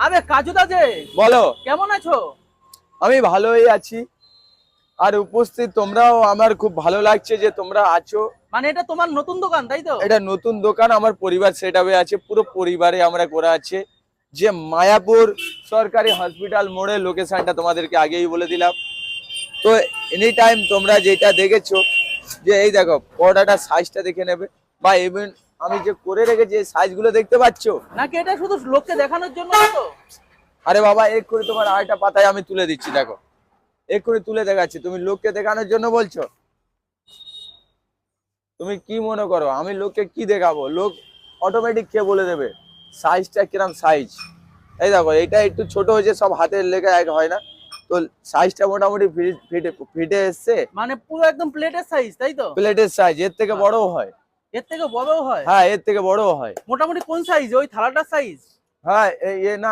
আরে কাজুদা যে, বলো। কেমন আছো? আমি ভালোই আছি, আর উপস্থিত তোমরাও আমার খুব ভালো লাগছে যে তোমরা আছো। মানে এটা তোমার নতুন দোকান তাই তো? এটা নতুন দোকান, আমার পরিবার সেটআপে আছে, পুরো পরিবারে আমরা করা আছে। যে মায়াপুর সরকারি হসপিটাল মোড়ে, লোকেশনটা তোমাদেরকে আগেই বলে দিলাম। তো এনি টাইম তোমরা যেটা দেখেছো, যে এই দেখো পর্দাটা সাইজটা দেখে নেবে, বা ইভেন আমি যে করে রেখেছি এই সাইজগুলো দেখতে পাচ্ছো। নাকি এটা শুধু লোককে দেখানোর জন্য তো? আরে বাবা, এক্ষুনি তোমার আরেকটা পাতায় আমি তুলে দিচ্ছি, দেখো এক্ষুনি তুলে দেখাচ্ছি। তুমি লোককে দেখানোর জন্য বলছো? তুমি কি মনে করো আমি লোককে কি দেখাবো? লোক অটোমেটিক কে বলে দেবে সাইজটা কিরম সাইজ। এই দেখো এটা একটু ছোট হয়েছে, সব হাতের লেখা এক হয় না, তো সাইজটা মোটামুটি ফিটে ফিটে এসছে। মানে পুরো একদম প্লেটের সাইজ তাই তো? প্লেটের সাইজ এর থেকে বড়ও হয়। এর থেকে বড়ও হয়? হ্যাঁ, এর থেকে বড়ও হয়। মোটামুটি কোন সাইজ, ওই থালাটার সাইজ? হ্যাঁ, না